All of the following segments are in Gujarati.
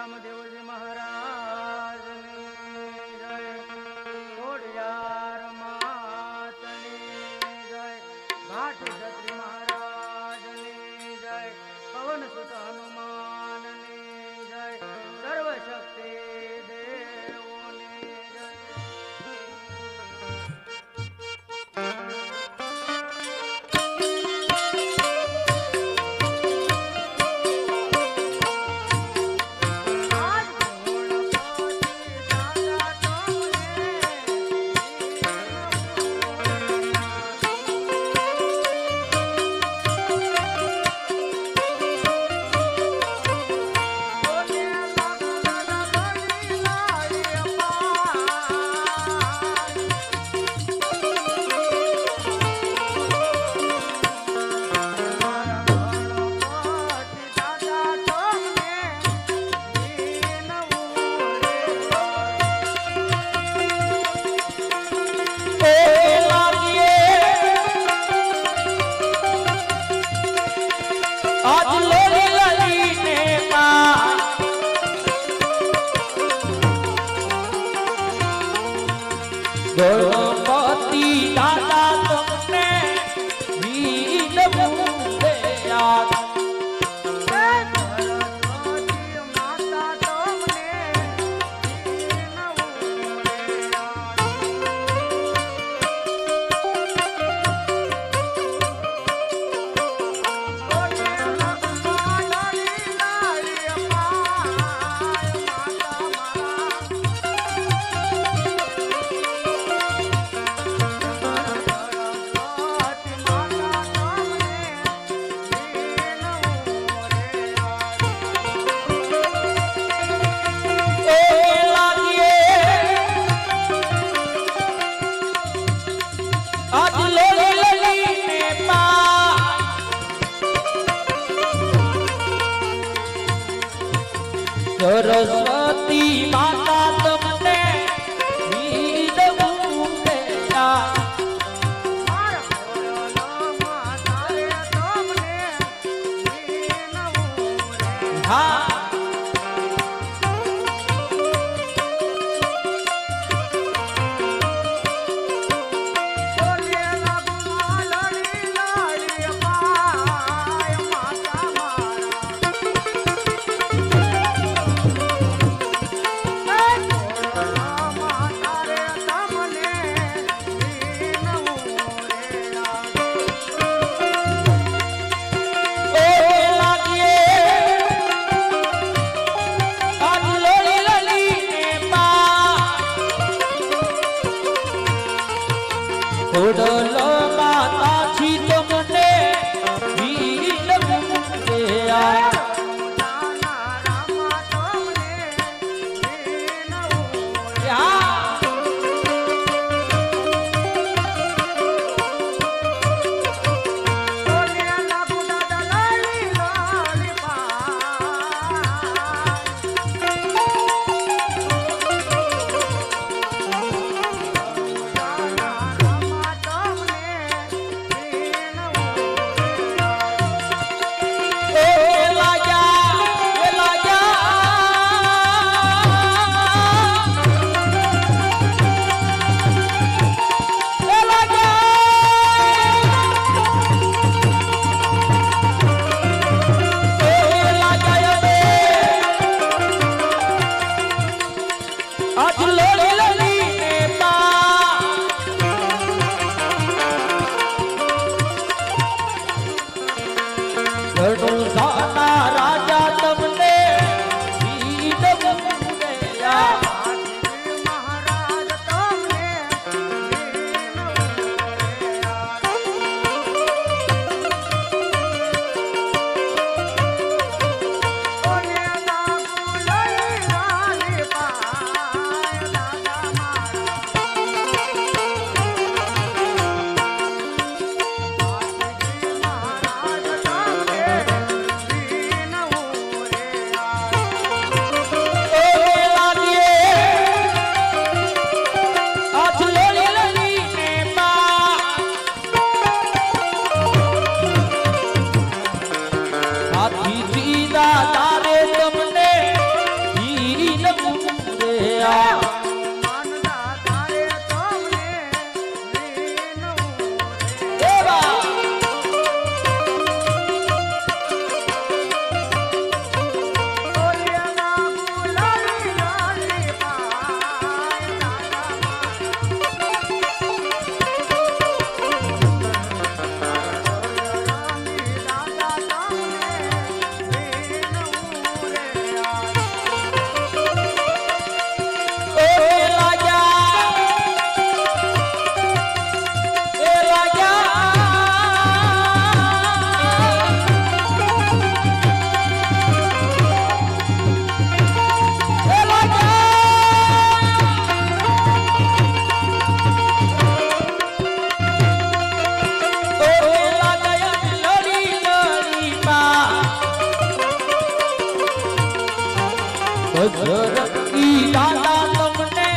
રામદેવજી મહારાજની જય, ખોડિયાર માતની જય, ભાટી છત્રી મહારાજની જય, પવન સુત હનુમાનની જય, સર્વશક્તિ દેવોની જય. ગણપતિ દાદા તમને વિન મૂકે યાદ. સરસ્વતી માતા તમને વિન મૂકે યાદ. હા બજરંગી દાદા તમને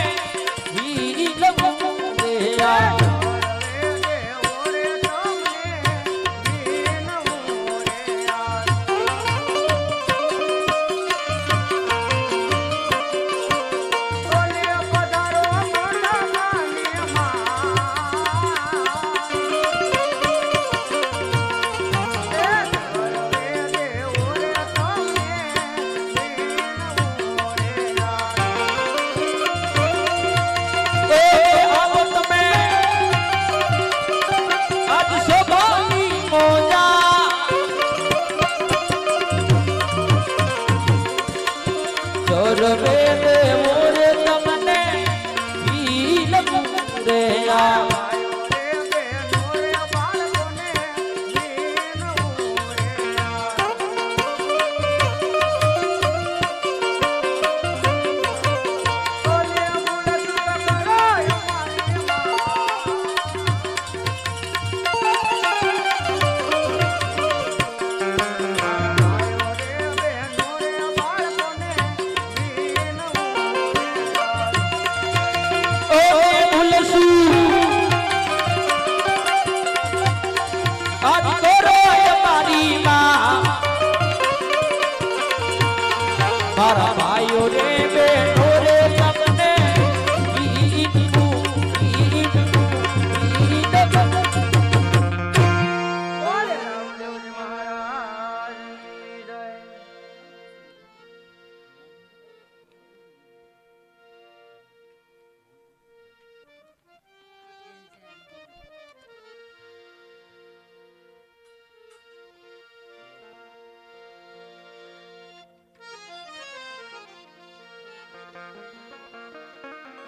વીર મુંગેયા મારા ભાઈઓ રે બેઠો રે તમને બોલે રામદેવજી મહારાજની જય.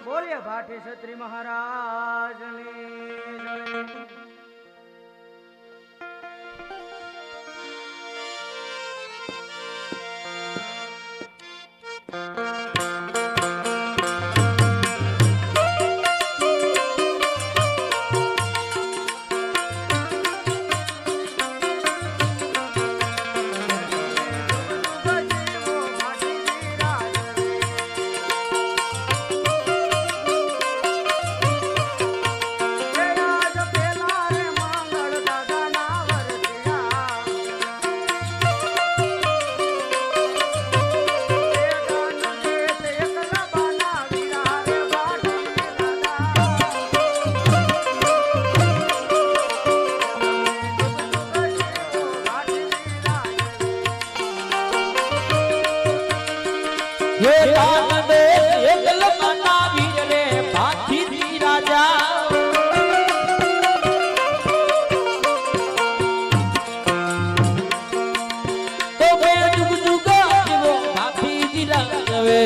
બોલે ભાટી ક્ષત્રિય મહારાજની જય. હે દાન દે એકલ મનાવી રે ભાથી રાજા તો બે જુગ જુગ જીવો ભાથી રંગવે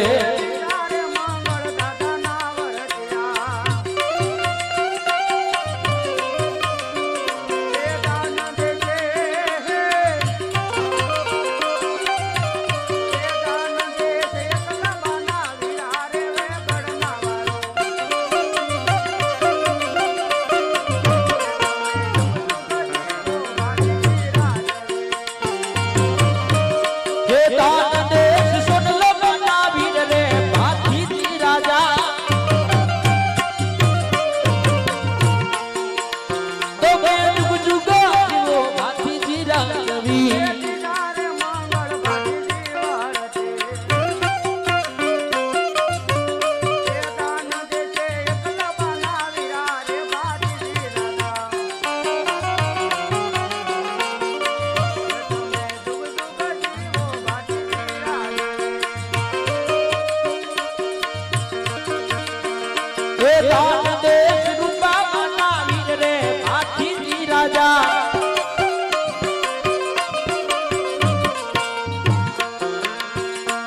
દાન દેશ રૂપા મનાવી રે ભાથી રાજા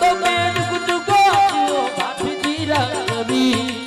તો બેન ગુજગો ભાથી રંગવી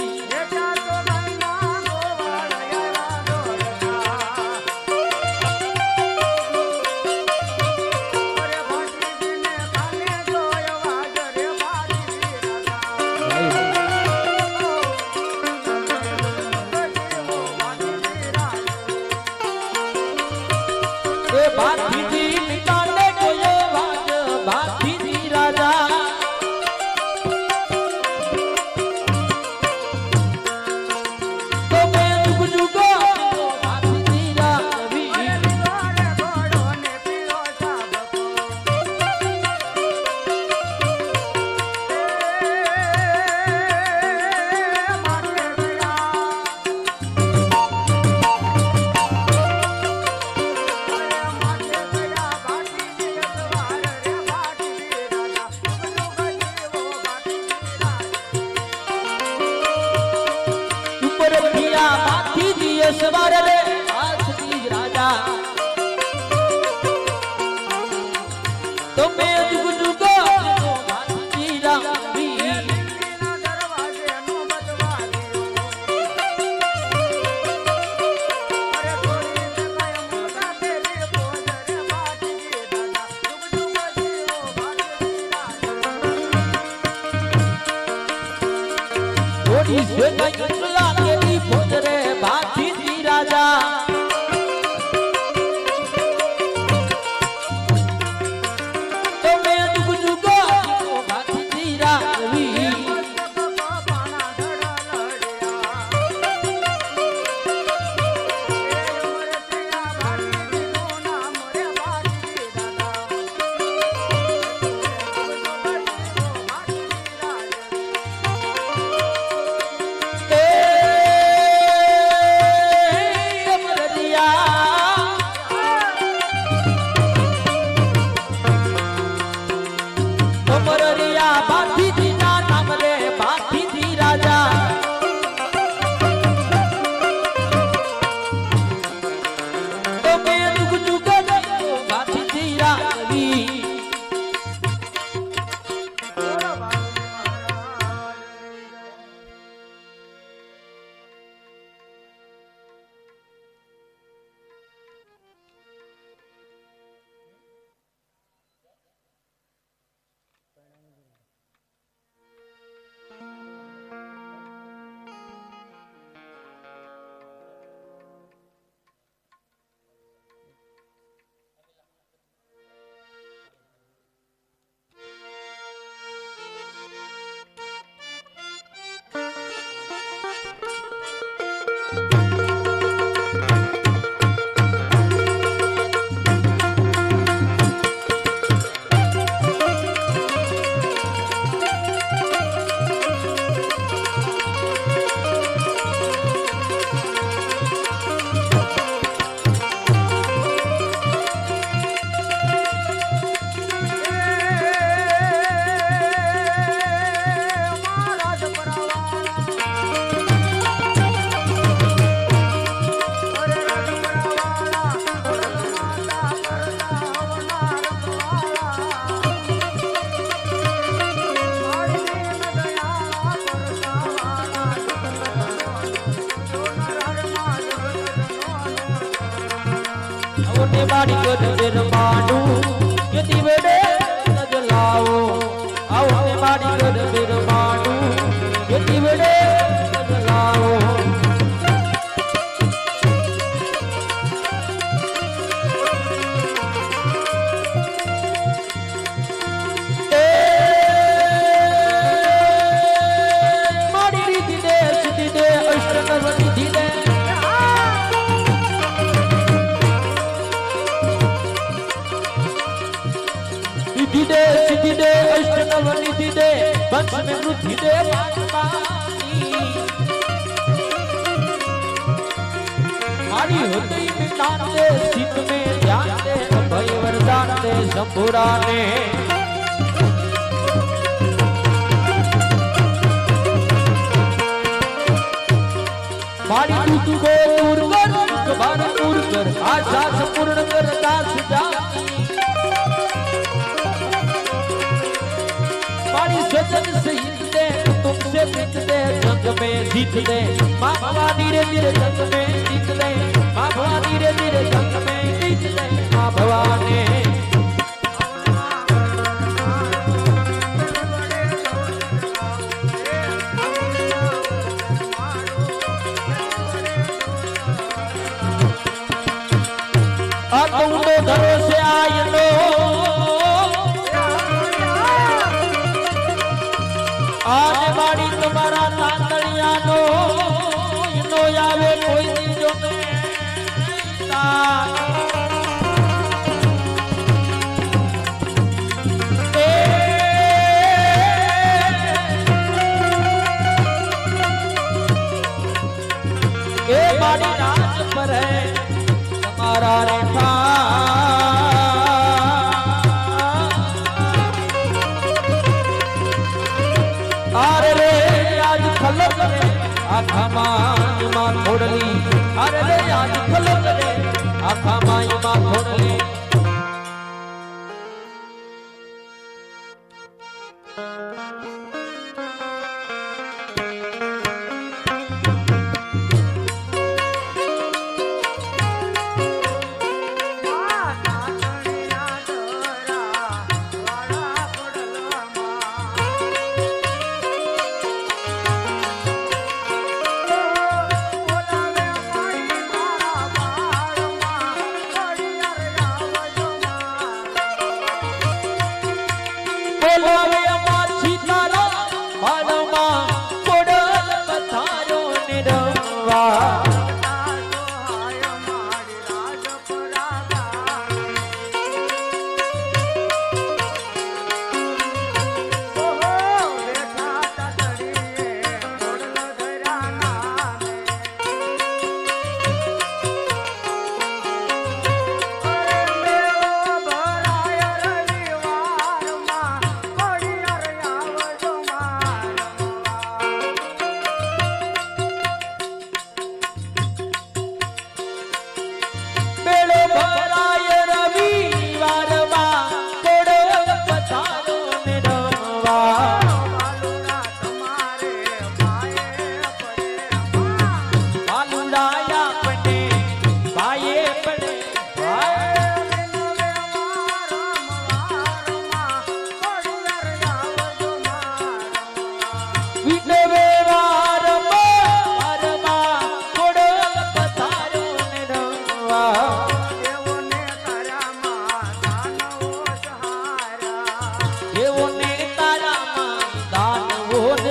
સવારે રે આસતી રાજા તમે જુગ જુગ ભાતી રાવી કેરી ભોજરે ભાતી રાજા તમે જુગ જુગ ભાતી રાવી बाड़ी कर फिर मानू यदि बड़े नजलाओ आओ बाड़ी कर फिर मानू यदि बड़े नजलाओ माड़ी रीति दे सिद्धि दे अष्टनव निधि दे दे सिद्धि दे अष्टनव निधि दे वंश में वृद्धि दे मारी हृदय में दान दे सिद्ध में ध्यान दे अभय वरदान दे शंभुरा ने मारी तू को दूर कर भार दूर कर आशा पूर्ण कर दास जाती स्वजन शहीद दे तुमसे प्रीत दे जंग में जीत दे माँ भवानी रे तेरे जंग में जीत दे माँ भवानी रे तेरे जंग में जीत दे माँ भवानी अकुंडो धरो से आयनो आने बाड़ी तुम्हारा तांदड़िया नो इनो यावे कोई दीजो में ए बाड़ी राज पर है तुम्हारा रेखा आरे रे आज खलक रे आखा मान मान मोड़ली अरे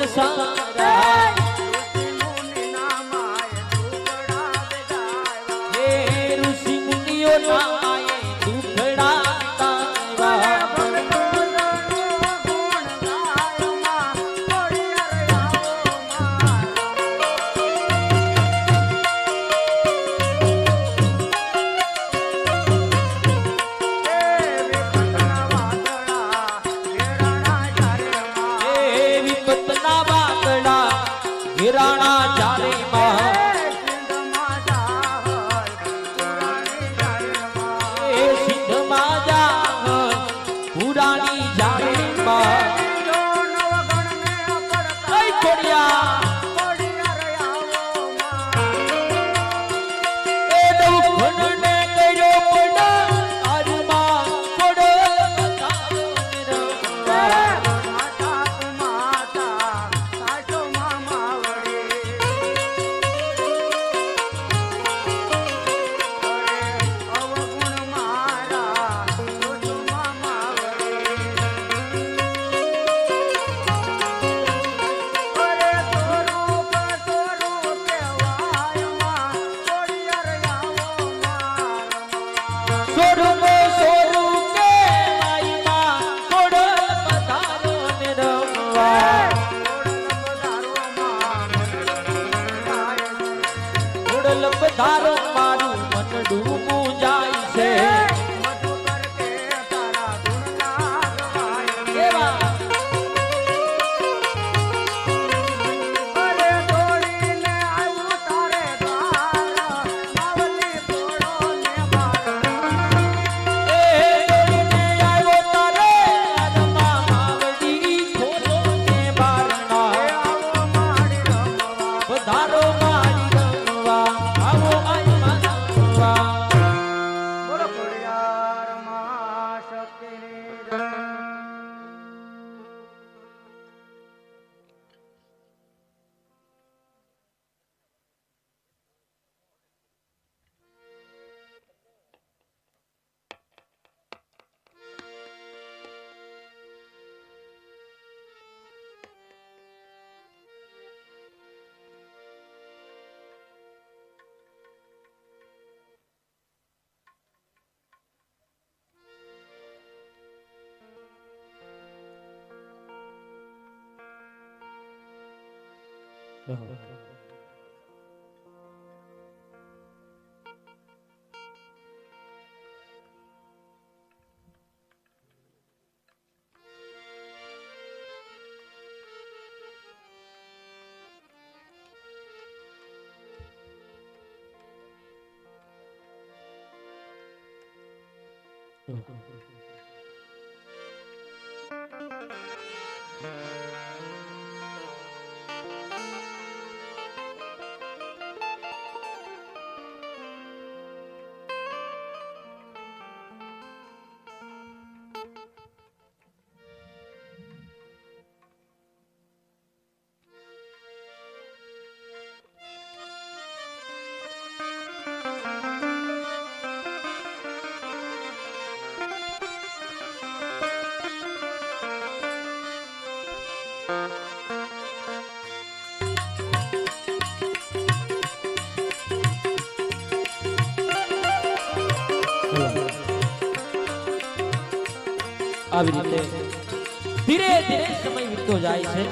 સારા હે ઋષિ મુનિઓ ના આયે દુખડા હિરાણા ચારે સિંધમાં જા પુરાણી જારે છોડ્યા ધારો મારું મન ડૂબું જાય છે આવી રીતે ધીરે ધીરે સમય વીતતો જાય છે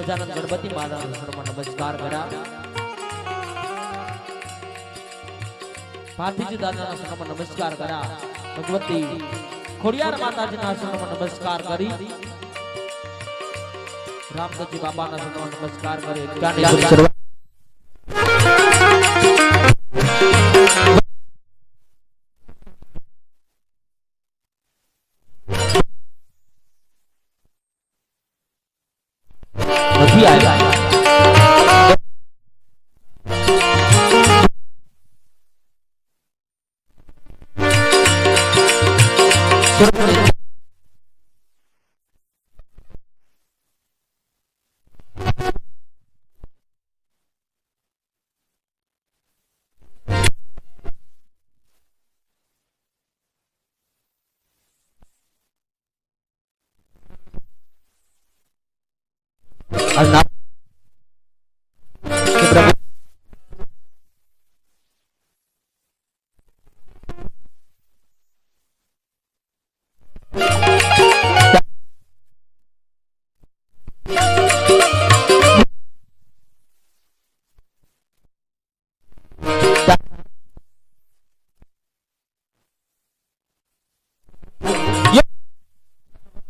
ગજાનંદ ગણપતિ મહારાજના શરણમાં નમસ્કાર કર્યા પાર્થિજી દાદાના શરણમાં નમસ્કાર કર્યા ભગવતી ખોડિયાર માતાજીના શરણમાં નમસ્કાર કરી રામદાસજી બાબાના શરણમાં નમસ્કાર કરી નથી આવ્યા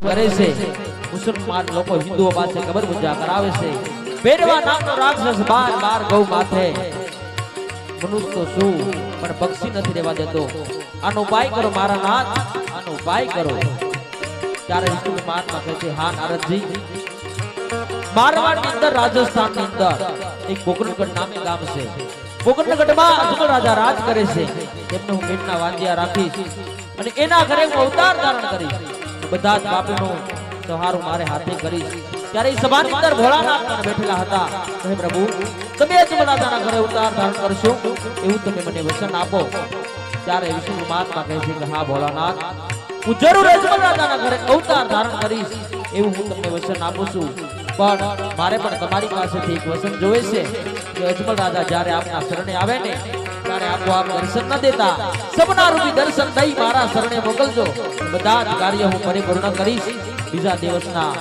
કરે છે મુસલમાન લોકો હિન્દુઓ પાસે ખબર પૂજા કરાવે છે ભેરવા નામનો રાક્ષસ બાર બાર ગૌ માથે મનુષ્ય તો શું પણ પક્ષી નથી રહેવા દેતો આનો ઉપાય કરો મારા નાથ આનો ઉપાય કરો ત્યારે વિષ્ણુ મહાત્મા કહે છે હા નારદજી મારવાડની અંદર રાજસ્થાનની અંદર એક પોકરણગઢ નામે ગામ છે પોકરણગઢમાં અજમલ રાજા રાજ કરે છે તેમને હું પેટના વાંજિયા રાખીશ અને એના ઘરે હું અવતાર ધારણ કરીશ બધા જ પાપીનો સહારું મારે હાથે કરીશ ત્યારે એ સભાની અંદર ભોળાનાથ પણ બેઠેલા હતા હે પ્રભુ તમે અજમલ રાજાના ઘરે અવતાર ધારણ કરશો એવું તમે મને વચન આપો ત્યારે વિષ્ણુ મહાત્મા કહે છે કે હા ભોળાનાથ હું જરૂર અજમલ રાજાના ઘરે અવતાર ધારણ કરીશ એવું હું તમને વચન આપું છું પણ મારે પણ તમારી પાસેથી એક વચન જોવે છે કે અજમલ રાજા જ્યારે આપના શરણે આવે ને ત્યારે આપોઆપ દર્શન ન દેતા સપના રૂપી દર્શન દઈ મારા શરણે મોકલજો બધા જ કાર્ય હું પરિપૂર્ણ કરીશ બીજા દિવસના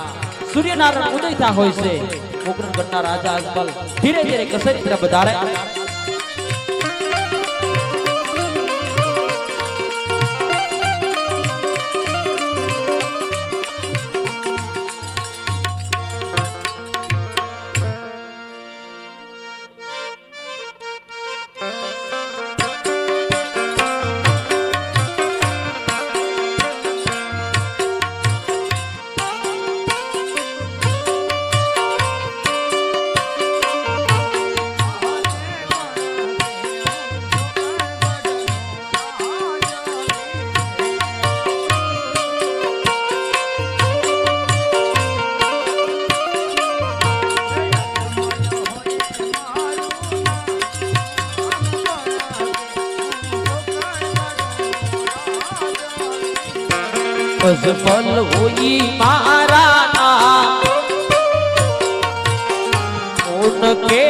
સૂર્યનારાયણ ઉદય થા હોય છે પોકરણગઢના રાજા અજમલ ધીરે ધીરે કસરી તરફ વધારે અજમલ હોઈ મારા નામ ઉનકે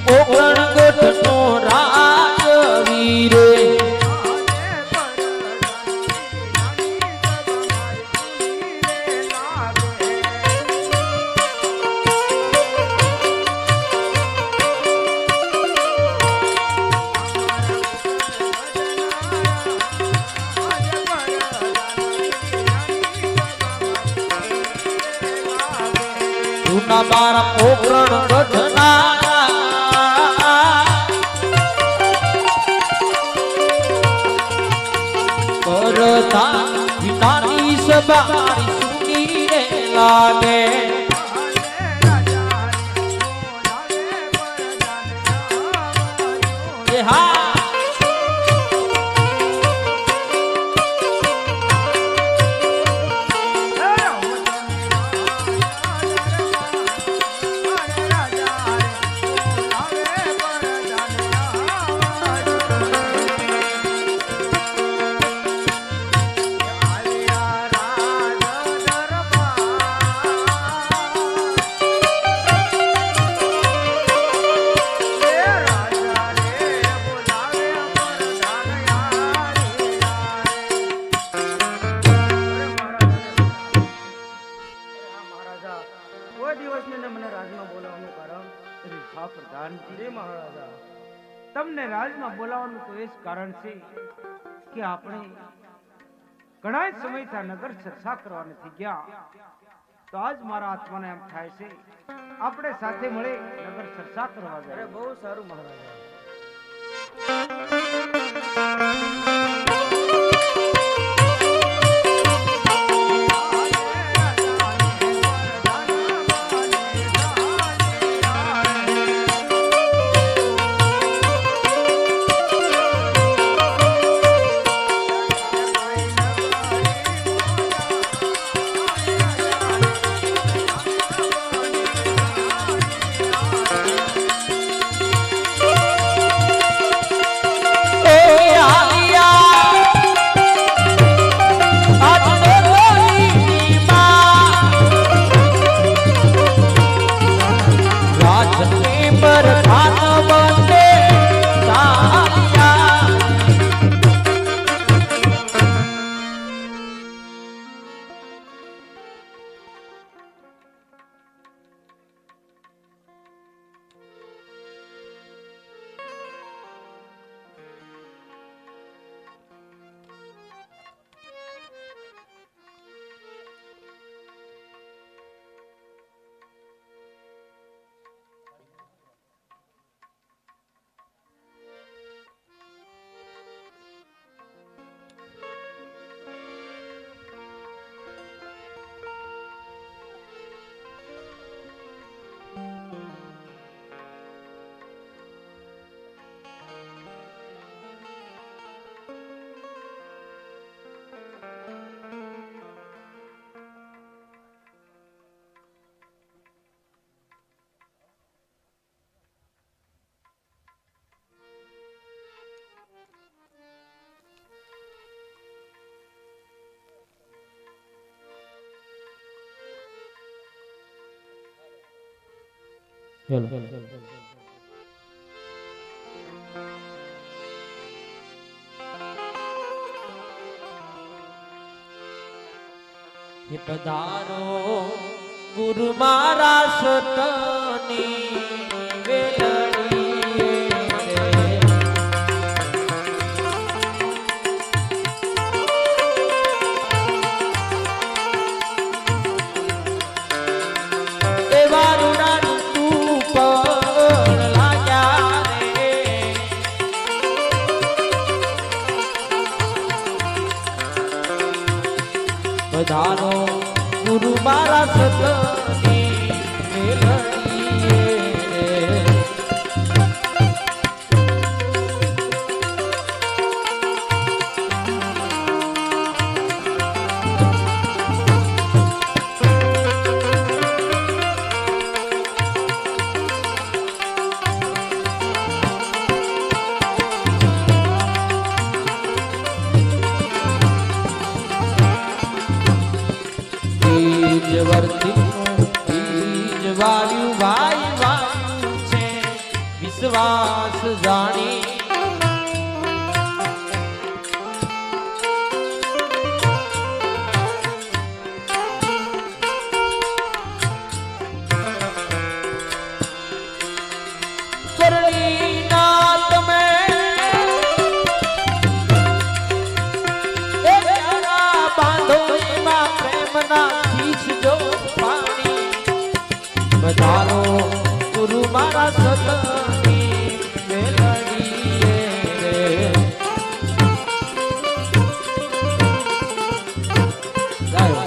પોકરણગઢનો રાજવીર મારા પોકરણગઢના કરતા વિનાની સભા સુની રે લાગે હા તમને રાજમાં બોલાવવાનું તો એ જ કારણ છે કે આપણે ઘણા સમયથી નગર ચર્ચા કરવા નથી ગયા તો આજ મારા આત્માને એમ થાય છે આપણે સાથે મળે નગર ચર્ચા કરવા જાય. બહુ સારું મહારાજા. આવી હેલો હે પધારો ગુરુ મારા સતની વેલડીએ એવા રૂડાનું તું પણ લાગ્યા રે પધારો ગુરુ મારા સતની મેલડીએ બીજ વર્તીનું બીજ વાળ્યું ભાઈ વાળ્યું છે વિશ્વાસ જાણી કરણીના તમે એ પ્યારા બાંધો એમાં પ્રેમના ખીચજો પાણી બધારો ગુરુ મારા સતની મેલડીએ ગાયો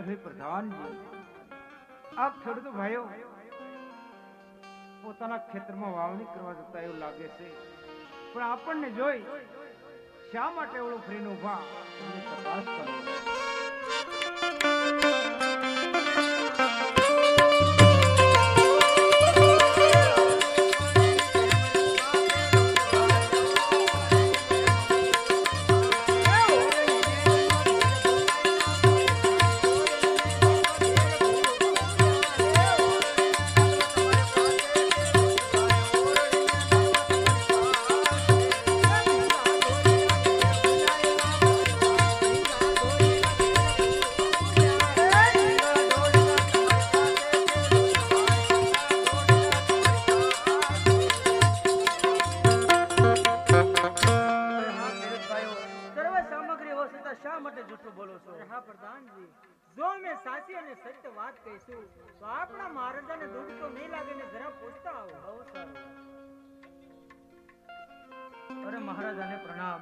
અરે પ્રધાનજી આપ ખેડૂત ભાઈઓ પોતાના ખેતરમાં વાવણી કરવા જતા એવું લાગે છે પણ આપણને જોઈ શા માટે એવડું ફરીને ઊભા એની તપાસ કરો જો મેં સાચી અને સત્ય વાત કહીશું તો આપણા મહારાજાને દુઃખ તો નહીં લાગે ને જરા પૂછતા આવો. અરે મહારાજાને પ્રણામ.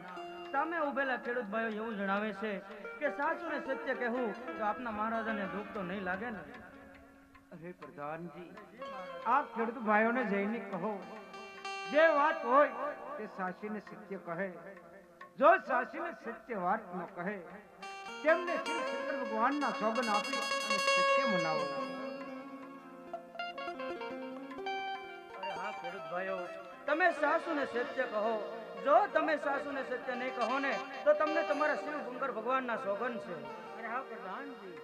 સામે ઉભેલા ખેડૂત ભાઈઓ એવું જણાવે છે કે સાચું ને સત્ય કહેવું તો આપના મહારાજાને દુઃખ તો નહીં લાગે ને. અરે પ્રધાનજી આપ ખેડૂત ભાઈઓને જઈને કહો જે વાત હોય તે સાચીને સત્ય કહે. જો સાચીને સત્ય વાત ન કહે તેમને શ્રી શંકર ભગવાનના સોગન આપી અને સત્ય મનાવો. અરે હા ખેડૂત ભાઈઓ તમે સાસુ ને સત્ય કહો. જો તમે સાસુ ને સત્ય નહીં કહો ને તો તમને તમારા શિવ શંકર ભગવાનના સોગન છે. અરે હા પ્રધાનજી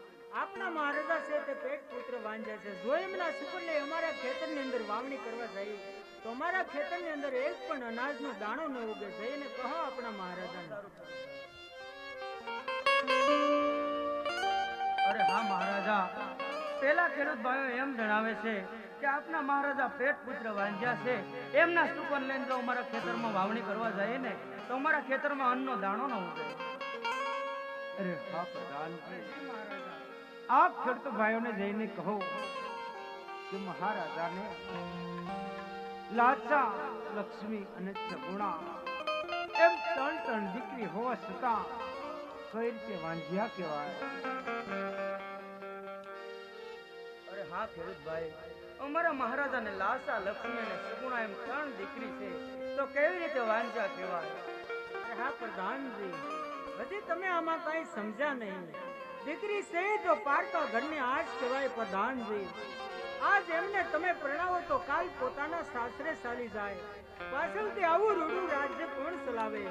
આપના મહારાજા છે તે પેટ પુત્ર વાંજે છે. જો એમના સુકુલે અમારા ખેતરની અંદર વાવણી કરવા જઈએ તો અમારા ખેતરની અંદર એક પણ અનાજનો દાણો ન ઉગે. જઈને કહો આપણા મહારાજાને. અરે હા મહારાજા, પેલા ખેડૂત ભાઈઓ એમ જણાવે છે કે આપના મહારાજા પેટ પુત્ર વાંજ્યા છે, એમના સુકન લઈને જો અમારા ખેતરમાં વાવણી કરવા જાય ને તો અમારા ખેતરમાં અન્નનો દાણો ન ઉગે. અરે હા પ્રધાનજી, આપ ખેડૂત ભાઈઓને જઈને કહો કે મહારાજાને લાચા, લક્ષ્મી અને સગુણા એમ ત્રણ દીકરી હોવા છતાં કઈ રીતે વાંજ્યા કહેવાય. અરે હા ખેડૂતભાઈ, અમારા મહારાજાને લાસા, લક્ષ્મી અને સગુણા એમ 3 દીકરી છે તો કેવી રીતે વાંજ્યા કહેવાય. અરે હા પ્રધાનજી, હજી તમે આમાં કઈ સમજ્યા નહીં. દીકરી છે તો પારકા ઘરની આજ કહેવાય પ્રધાનજી. આજ એમને તમે પરણાવો તો કાલ પોતાના સાસરે ચાલી જાય. પાછળથી આવું રૂડું રાજ્ય કોણ ચલાવે?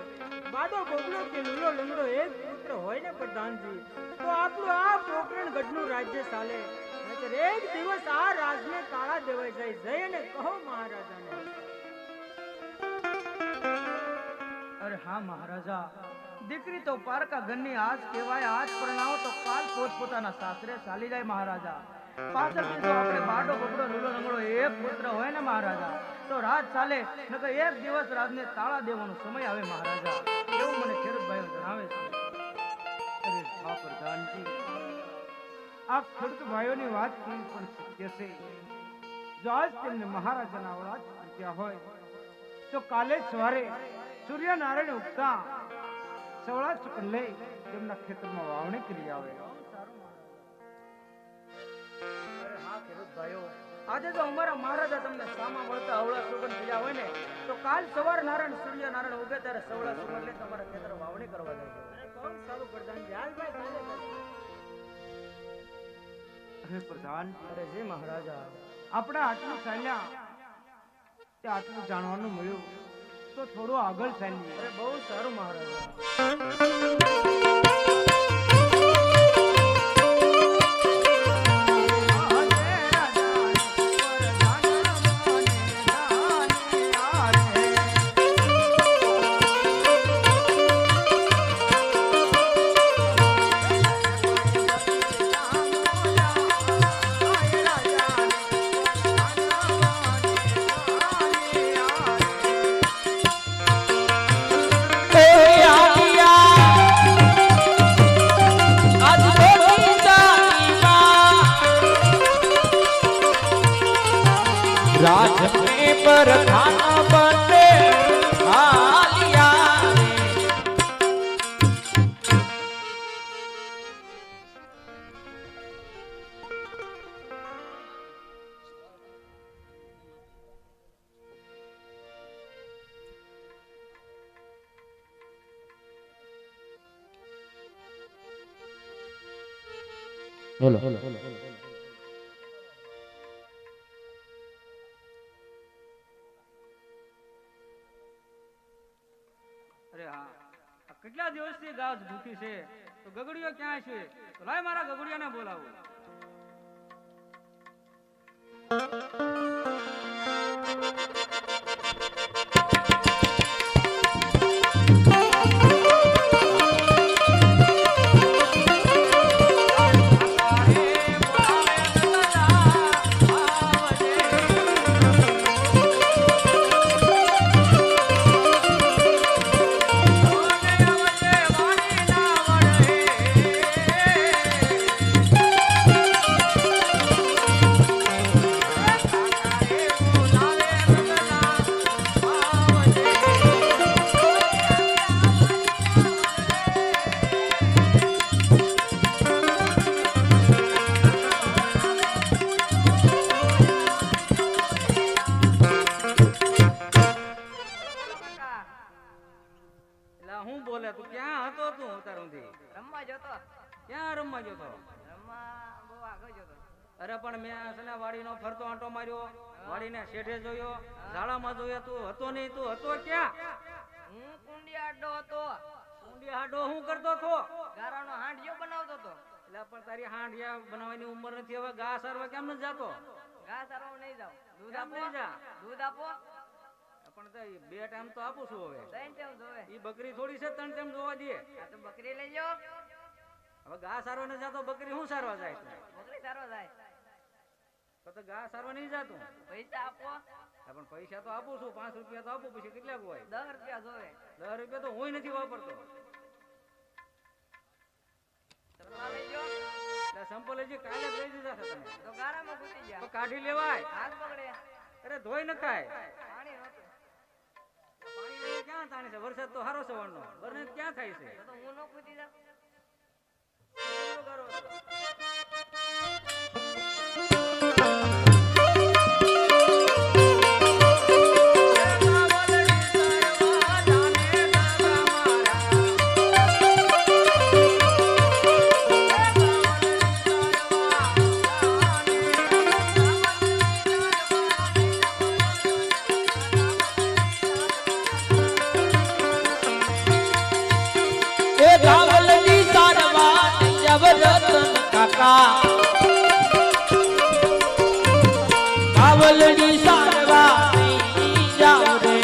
બાડો બોગડો કે લૂલો લંગડો એક પુત્ર હોય ને પ્રધાનજી તો આપણું આ પોકરણ ગઢનું રાજ્ય ચાલે. નહીંતર એક દિવસ આ રાજને તાળા દેવાઈ જાય. જઈને કહો મહારાજાને. અરે હા મહારાજા, દીકરી તો પારકા ઘરની આજ કહેવાય. આજ પરણાવો તો કાલ પોતાના સાસરે ચાલી જાય મહારાજા. પાછળથી જો આપણે બાડો બગડો લૂલો લંગડો એક પુત્ર હોય ને મહારાજા તો રાજ ચાલે, નકર એક દિવસ રાજને તાળા દેવાનો સમય આવે મહારાજા, એવું મને ખેડૂત ભાઈઓ જણાવે છે. અરે હા પ્રધાનજી, આ ખેડૂત ભાઈઓની વાત કેવી પણ સત્ય છે. જો આજ તેમને મહારાજાના ઓલાદ પૂજ્યા હોય તો કાલે સવારે સૂર્યનારાયણ ઉગતા સવળા ચુકન લઈ તેમના ખેતરમાં વાવણી કરી આવે. આજે જો અમારા મહારાજા તમને સામા મળતા અવળા સુગંધ પીયા હોય ને તો કાલ સવાર નારાયણ સૂર્યનારાયણ ઉગે ત્યારે સવળા સુગંધ લઈ તમારા ખેતર વાવણી કરવા જાય. બહુ સારું પ્રધાનજી. હાલભાઈ ચાલે. અરે પ્રધાન, અરે જે મહારાજા, આપણે આટલું ચાલ્યા તે આટલું જાણવાનું મળ્યું તો થોડું આગળ ચાલીએ. અરે બહુ સારું મહારાજા. રાજ में प्रधान बने हालिया हेलो અરે હા, કેટલા દિવસથી ગાજ ભૂખી છે તો ગગડીયો ક્યાં છે? તો લાય મારા ગગડિયાને બોલાવું. અરે પણ મેં સને વાડીનો ફરતો આંટો માર્યો, વાડીને શેઠે જોયો, ઝાડામાં જોયો, તું હતો નહીં. તું હતો ક્યાં? હું કુંડી આડો હતો. કુંડી હાડો હું કરતો હતો? ગારાનો હાંડિયો બનાવતો હતો. એટલે પણ તારી હાંડિયા બનાવવાની ઉંમર નથી હવે. ઘા સારવા કેમ નથી જાતો? ઘા સારવા નહીં જાવ. દૂધ કેમ આપો. નહીં જા? દૂધ આપો. પણ તો ઈ બે ટાઈમ તો આપું છું હવે. ત્રણ ટાઈમ જોવે. ઈ બકરી થોડી છે ત્રણ ટાઈમ જોવા દે. આ તો બકરી લઈ લો. હવે ઘા સારવા ન જાતો બકરી શું સારવા જાય તું? બકરી સારો થાય. તો ઘા સારવા નહીં જાતું. પૈસા આપો. હા, પણ પૈસા તો આપું છું, 5 રૂપિયા તો આપું, પછી કેટલાક હોય? 10 રૂપિયા જોવે. 10 રૂપિયા તો હું નથી વાપરતો. ચશ્મા લઈ લો. એટલે સંપલ હજી કાલે જ લઈ દીધા છે તમે. તો ગારામાં ઘૂસી તો ગયા. કાઢી લેવાય. હાથ પકડે. અરે ધોઈ ન ખાય. પાણી નહોતું. પાણી લઈને ક્યાં તાણે છે? વરસાદ તો હારો છે વણનો. વરને ક્યાં થાય છે? તો હું ન કૂદી જાઉં. કેટલો ગારો હતો? એ ગાવલની સારવા જબરતન કાકા ગાવલની સારવા નહીં જાવ રે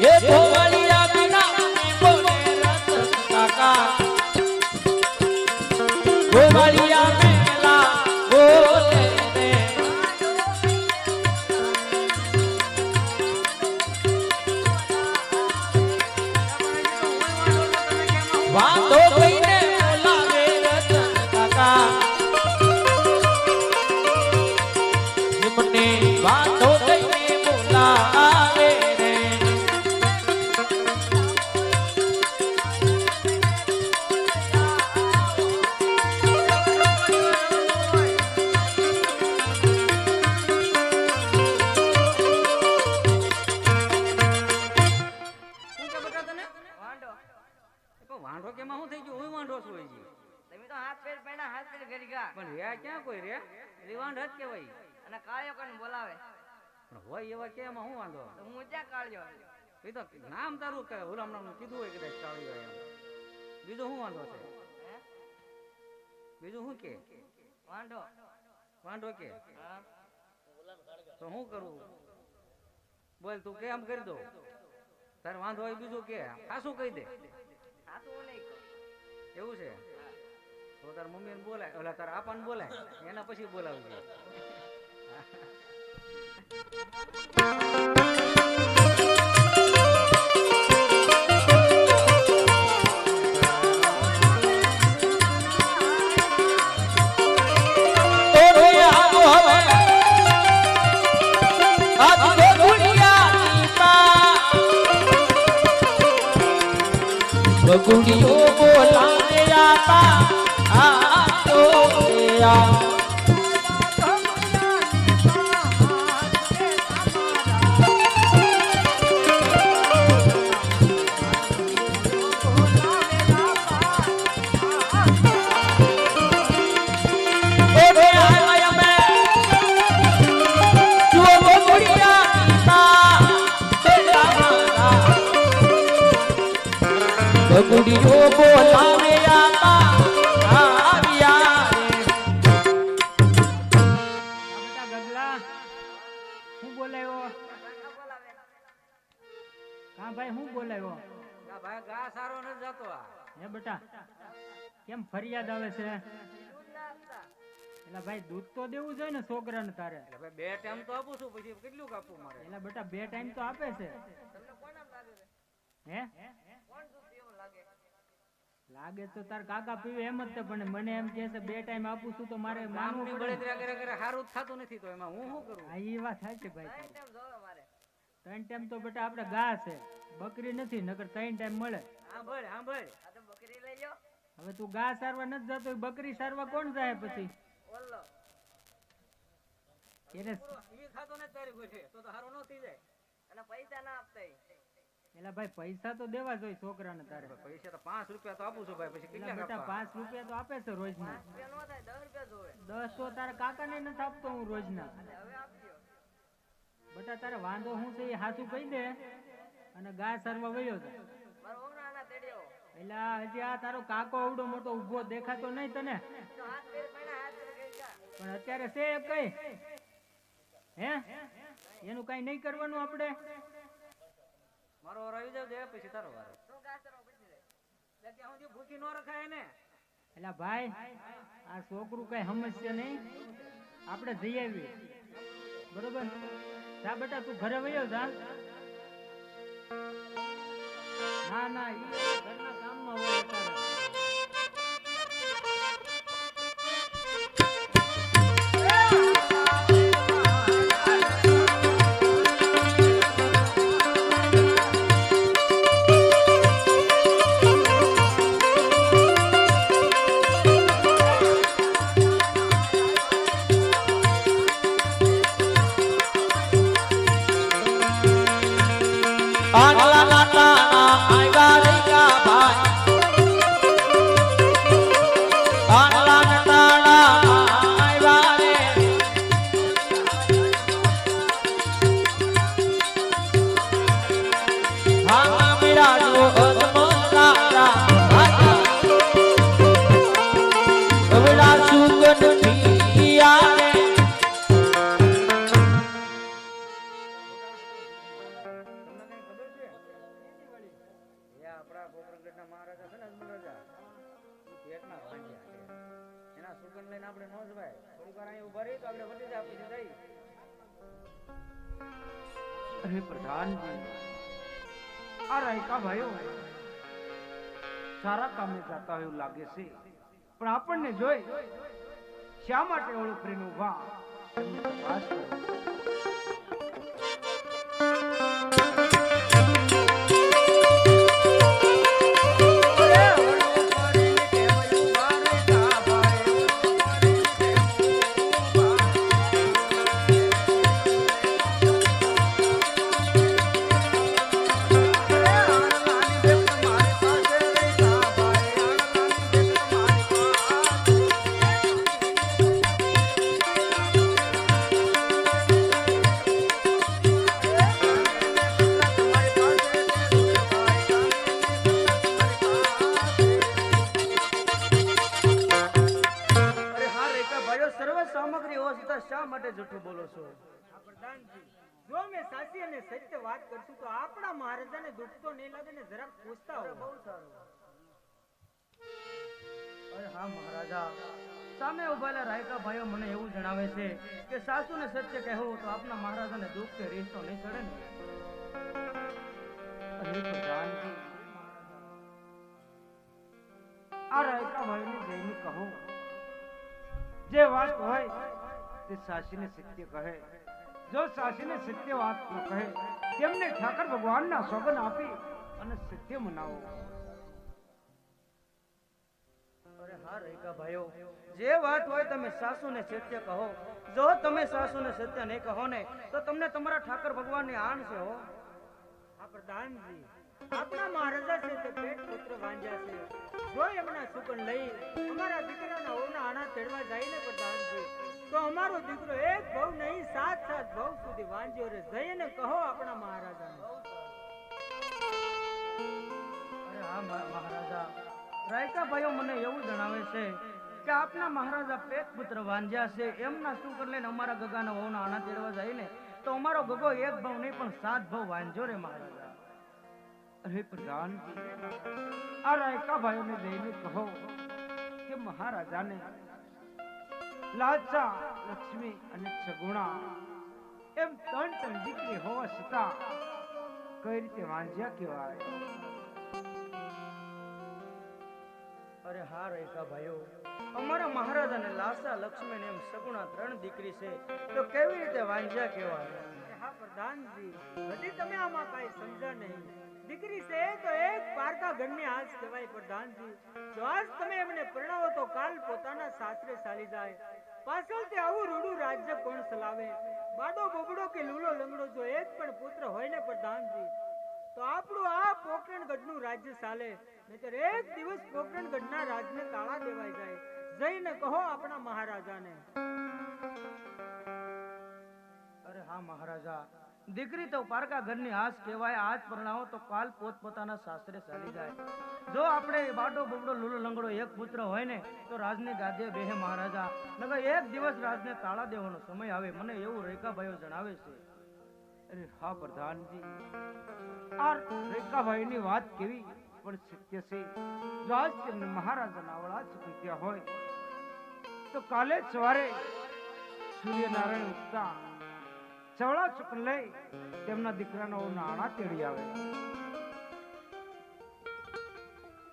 એ ધોવલિયા વિના મને બોલે રતન કાકા ધોવલિયા મેલા બોલે રે વાંધો કઈને બોલાવે રતન કાકા મને વાંધો કઈને બોલાવે રે શું કે બટા તને? વાંઢો. પણ વાંઢો કેમાં શું થઈ ગયું? હું વાંઢો છું હજી. તમે તો હાથ પેર પહેલા હાથ પેર ઘરી ગયા. પણ રહ્યા ક્યાં કોઈ રે? એલી વાંઢ જ કહેવાય. અને કાળિયો કોને બોલાવે. પણ હોય એવા કેમાં હું વાંધો? તો હું ક્યાં કાળિયો. એ તો નામ તારું કે હુલામ નામનું કીધું હોય કદાચ ચાલ્યું હોય એમ. બીજો શું વાંધો છે? હે? બીજું શું કે? વાંઢો. વાંઢો કે? હા. તો શું કરવું? બોલ તું કેમ કરી દો? તારે વાંધો હોય બીજું કે? ખાસું કહી દે. આ તો હું નહીં કહું. એવું છે? તો તાર મમ્મીને બોલાય, ઓલા તારા આપાને બોલાય, એના પછી બોલાવજે. ઓરે આવો હવે આજ તો દુનિયાની માં બગુડીઓ બોલાવે આતા આ તો આ ઓરે આયા મે જુઓ બગુડિયા માં બેટા મારા બગુડીઓ બોલાવે આતા આવ્યા બેટા ગગલા હું બોલાયો? બોલાવે. હા ભાઈ હું બોલાયો? ના ભાઈ ગા સારો નથી જતો આ. હે બેટા કેમ ફરિયાદ આવે છે? દૂધ ના આપતા. એટલે ભાઈ દૂધ તો દેવું જોઈએ ને છોકરાને તારે. એટલે ભાઈ બે ટાઈમ તો આપું છું, પછી કેટલું કાપવું મારે? એટલે બેટા 2 ટાઈમ તો આપે છે. તમને કોણ આમ લાગે છે? હે કોણ દૂધ પીવું લાગે? લાગે તો તાર કાકા પીવે એમ જ છે, પણ મને એમ કહે છે 2 ટાઈમ આપું છું તો મારે માનવું ગામની પડે. બળતરા કરે કરે સારું જ થતું નથી, તો એમાં હું શું કરું? હા એ વાત સાચી ભાઈ ત્રણ તારી. ટાઈમ જોવે મારે. 3 ટાઈમ તો બેટા આપણે ઘા છે, બકરી નથી, નકર 3 ટાઈમ મળે. સાંભળ સાંભળ, આ તો બકરી લઈ લો. હવે તું ઘા સારવા નથી જતો, બકરી સારવા કોણ જાય પછી? ઓલો. એને ઈ ખાતો ને તારી ગોઠે તો સારું ન થઈ જાય. અને પૈસા ના આપતા. એલા ભાઈ પૈસા તો દેવા જોઈએ છોકરાને તારે. પૈસા તો 5 રૂપિયા તો આપું છું ભાઈ, પછી એલા કેટલા બેટા આપવા? 5 રૂપિયા તો આપે છે રોજના. 5 રૂપિયા નો થાય, 10 રૂપિયા જોવે. 10 તો તારા કાકાને નથી આપતો હું રોજના. હવે આપજો. બેટા તારે વાંધો શું છે એ હાચું કહી દે અને ગા સરવા વયો છે. મારો ઓગણા આના તેડી આવો. એલા હજી આ તારો કાકો આવડો મોટો ઊભો દેખાતો નહીં તને, તો હાથ ફેર પૈણા હાથ ફેર ગઈ જા. પણ અત્યારે છે એ કઈ હે એનું કઈ નહીં કરવાનું આપણે. મારો વાર આવી જાવ દે, પછી તારો વાર. તો ગાસરો પછી રે. એટલે ત્યાં સુધી ભૂખી ન રખાય ને. એલા ભાઈ આ છોકરું કઈ સમજશે નહીં, આપણે જઈ આવીએ બરોબર. જા બેટા તું ઘરે વયો જા. ના ના ઈ ઘરના કામમાં હોય અત્યારે. આટલા નાના આવ્યા રેકા ભાઈ, આટલા નાના આવ્યા રે. હા મેરા જો અજમલા રાજા અવલા સુગન પિયા રે. એ આપણા ગોપરગઢના મહારાજા છે ને અજમલ રાજા, ઈ પેટના ભાંગ્યા છે. એના સુગંધ લઈને આપણે નો જવાય. થોડીક વાર અહીં ઉભા રહી તો આપણે વધી જાય, પછી જઈ. અરે પ્રધાનજી, આ રાયકા ભાઈઓ સારા કામે જતા હોય એવું લાગે છે, પણ આપણને જોઈ શા માટે ઓળખ કરીને ઉભા એમની તપાસ કરો. શા માટે જૂઠું બોલો છો? આ પ્રધાનજી, જો મેં સાચી અને સત્ય વાત કરશું તો આપણા મહારાજાને દુઃખ તો નહીં લાગે ને જરાક પૂછતા હો. બહુ સારું. અરે હા મહારાજા, સામે ઉભેલા રાયકા ભાઈઓ મને એવું જણાવે છે કે સાસુને સત્ય કહેવું તો આપના મહારાજાને દુઃખ કે રીસ તો નહીં ચડે ને. અરે પ્રધાનજી, આ રાયકા ભાઈને જઈને કહો જે વાત હોય તે સાસીને સત્ય કહે. જો સાસીને સત્ય વાત ન કહે તેમને ઠાકર ભગવાનના સોગંદ આપી અને સત્ય મનાવો. અરે હા રેખા ભાઈઓ, જે વાત હોય તમે સાસુને સત્ય કહો. જો તમે સાસુને સત્ય નહીં કહો ને તો તમને તમારા ઠાકર ભગવાનની આણ છે હો. આ પ્રધાનજી, આપણા મહારાજા છે તે પેટ પુત્ર વાંજ્યા છે. જો એમના સુકન લઈ અમારા દીકરાના ઓના આણા તેડવા જાય ને પ્રધાનજી, તો અમારો દીકરો એક ભવ નહીં 7 ભવ સુધી વાંજ્યો રે. જઈને કહો આપણા મહારાજાને. અરે હા મહારાજા, રાયકા ભાઈઓ મને એવું જણાવે છે કે આપના મહારાજા પેટ પુત્ર વાંજ્યા છે. એમના શુકર લઈને અમારા ગગાના વહુના આણા તેડવા જાય ને તો અમારો ગગો એક ભવ નહીં પણ 7 ભવ વાંજ્યો રે મહારાજા. અરે પ્રધાનજી, આ રાયકા ભાઈઓને જઈને કહો કે મહારાજાને લાચા, લક્ષ્મી અને સગુણા એમ ત્રણ દીકરી હોવા છતાં કઈ રીતે વાંજ્યા કહેવાય? અરે હા રેખા ભાઈઓ, અમારા મહારાજાને લાસા, લક્ષ્મી ને એમ સગુણા 3 દીકરી છે તો કેવી રીતે વાંજ્યા કહેવાય? હા પ્રધાનજી, હજી તમે આમાં કઈ સમજ્યા નહીં. દીકરી છે તો એક પારકા ઘરની આજ કહેવાય પ્રધાનજી. જો આજ તમે એમને પરણાવો તો કાલ પોતાના સાસરે ચાલી જાય. પાછળથી આવું રૂડું રાજ્ય કોણ ચલાવે? બાડો બોબડો કે લૂલો લંગડો જો એક પણ પુત્ર હોય ને પ્રધાનજી, તો આપણું પોકરણગઢનું રાજ્ય ચાલે, નહીંતર એક દિવસ પોકરણગઢના રાજને તાળા દેવાઈ જાય. જઈને કહો આપણા મહારાજાને. અરે હા મહારાજા, દીકરી તો પારકા ઘરની આસ કહેવાય. આજ પરણાવો તો કાલ પોતપોતાના સાસરે ચાલી જાય. જો આપણે બાડો બબડો લૂલો લંગડો એક પુત્ર હોય ને તો રાજની ગાદીએ બેહે મહારાજા. નકર એક દિવસ રાજને તાળા દેવાનો સમય આવે, મને એવું રેખાભાઈઓ જણાવે છે. અરે હા પ્રધાનજી, આ રેખાભાઈની વાત કેવી પણ સત્ય છે. જો આજ તેમને મહારાજાના વડા ચૂક્યા હોય તો કાલે જ સવારે સૂર્યનારાયણ ઉગતા ચવડા ચૂકન લઈ તેમના દીકરાનો નાણા તેડી આવે.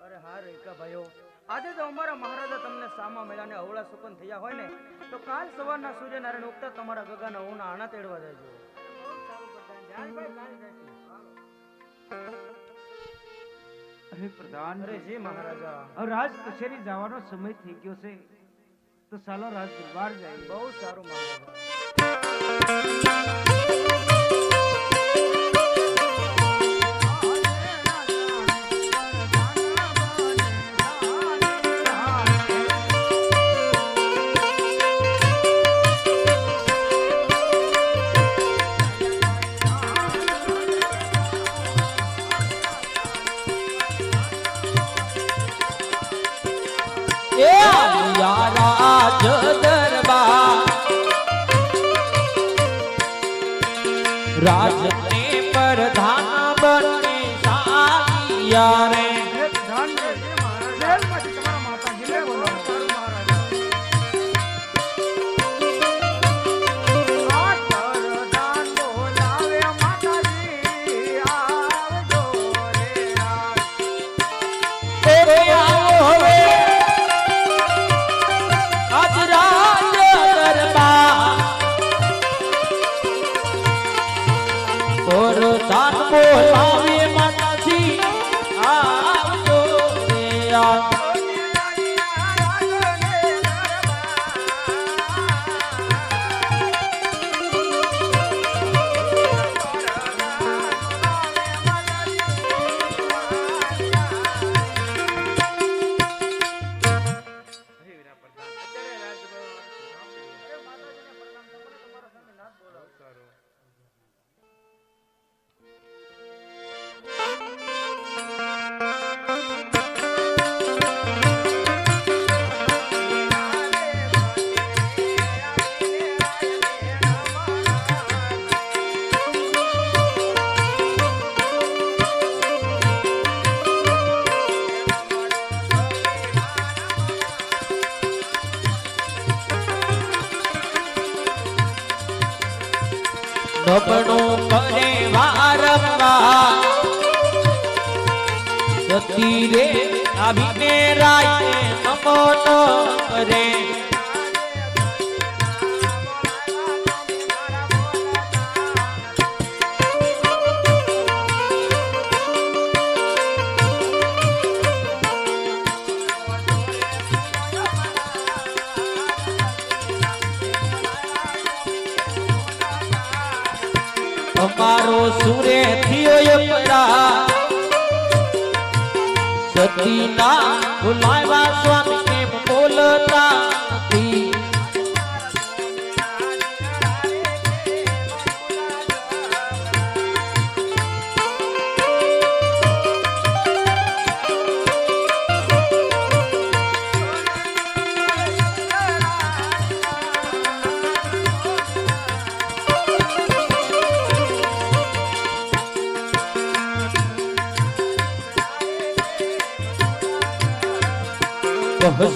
અરે હા રેખાભાઈઓ, આજે જો અમારા મહારાજા તમને સામા મળ્યા ને અવળા સુકન થયા હોય ને તો કાલ સવારના સૂર્યનારાયણ ઉગતા તમારા ગગાના ઓના આણા તેડવા જાય. બહુ સારું પ્રધાનજી. હાલ ભાઈ કાલે જઈશું. અરે પ્રધાન, અરે જી મહારાજા, હવે રાજ કચેરી જવાનો સમય થઈ ગયો છે તો ચાલો રાજ દરબાર જાય. બહુ સારું મહારાજા. રાજ દરબાર રાજને પ્રધાન બને સાયા રે. અરે પ્રધાન, જેલમાંથી તમારા માતાજીને બોલાવો. સારું મહારાજા. આ પ્રધાન બોલાવે માતાજી, આવજો રે રાજ. હવે આવો હવે આજ રાજ દરબાર પ્રધાન બોલાવે માતાજી, આવજો રે આ. નબળું કરે વારંવાર સતી રે આવીને રાય નમો ન કરે. અમારો સુરે થયો એકરા સતીના ભૂલાવા સ્વામી કેમ બોલતા નથી.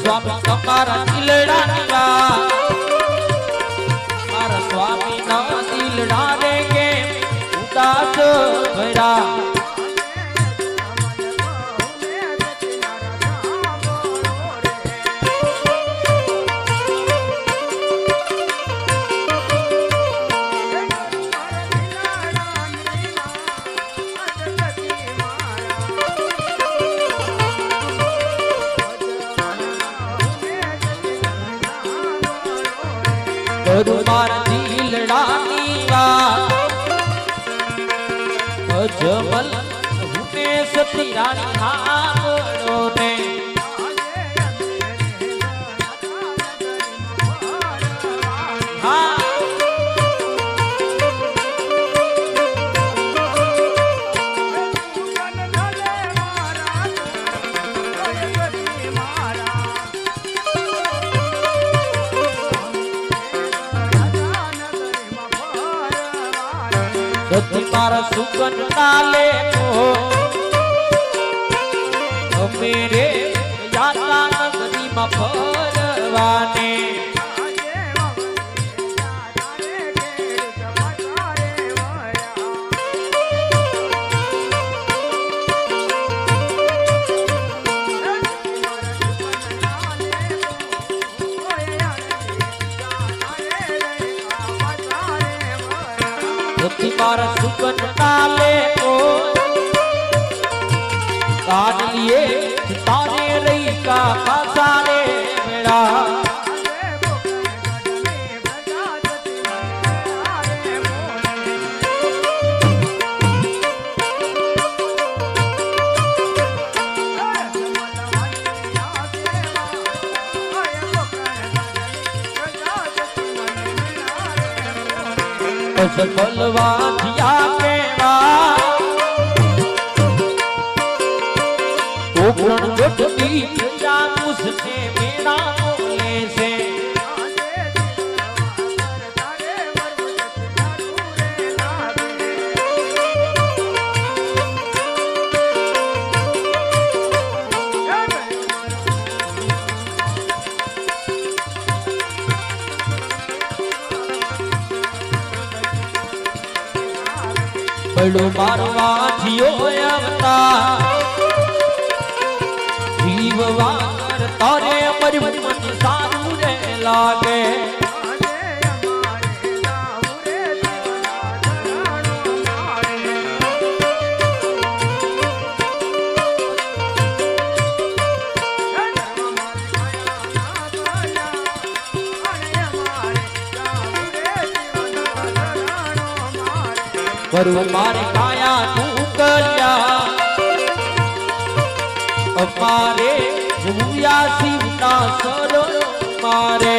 સ્વામી તમારા દિલડાની વાત મારા સ્વામી ના દિલડા રે કે ઉદાસ ભર્યા. મારા દિલડાની વાત અજમલ ને સતી રાણી હાંભળો ને હા સતી મારા સુગન નાલે કો અમે રે યાત્રા નગરીમાં ફરવાને સતી મારા સુગન નાલે કો કાન લીએ તારે રહી કા પાસારે મેળા બલવા થયા કેવા ઓગણ ગોઠવી જાનુસ ને મેણા બોલે છે બડો મારવા થયો અવતાર જીવવા તારે મરવું મન સારું રે લાગે વરુ મારે કાયા તું કર્યા અમારે ભૂયા શિવના સરો મારે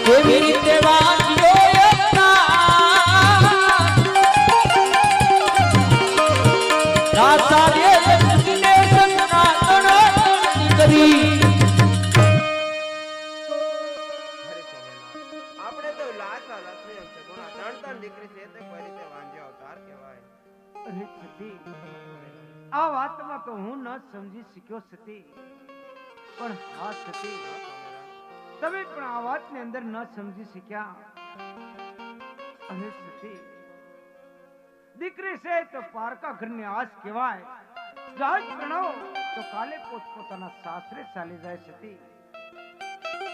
કેવી રીતે વાંચ્યો રાસાને લક્ષ્મીને સતના તણ કરી આપણે તો લાચા લક્ષ્મી છે કોના ત્રણ દીકરી છે તે કોઈ રીતે વાંજ્યો અવતાર કહેવાય. અરે સતી, આ વાતમાં તો હું ન સમજી શક્યો સતી, પણ હા સતી, તમે પણ આ વાતની અંદર ન સમજી શક્યા. અને સતી, દીકરી છે તો પારકા ઘરની આસ કહેવાય. જહાજ પ્રણવ તો કાલે પોતપોતાના સાસરે ચાલી જાય. સતી,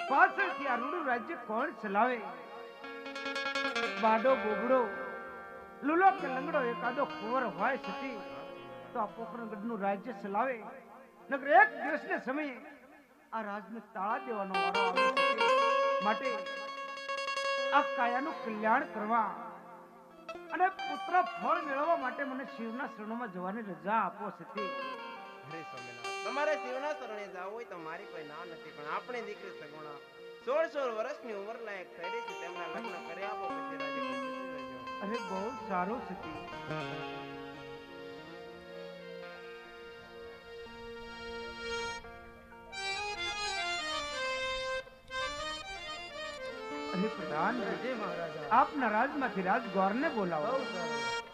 પાછળથી આ રૂડું રાજ્ય કોણ ચલાવે? બાડો બોબડો લુલો કે લંગડો એકાદો કુંવર હોય સતી તો આ પોકરણગઢનું રાજ્ય ચલાવે. નકર એક દિવસને સમયે આ રાજને તાળા દેવાનો વારો આવે છે. માટે આ કાયાનું કલ્યાણ કરવા અને પુત્ર ફળ મેળવવા માટે મને શિવના શરણોમાં જવાની રજા આપો સતી. હરે સ્વામિનારાયણ, તમારે શિવના શરણે જાવ હોય તો મારી કોઈ ના નથી, પણ આપણે દીકરી સગુણા 16 વર્ષની ઉંમર લાયક થઈ રહી છે, તેમના લગ્ન કરી આપો પછી રાજી ખુશી રહેજો. અરે બહુ સારું સતી. અરે પ્રધાન, જય મહારાજા. આપના રાજમાંથી રાજગોરને બોલાવો. બહુ સારું.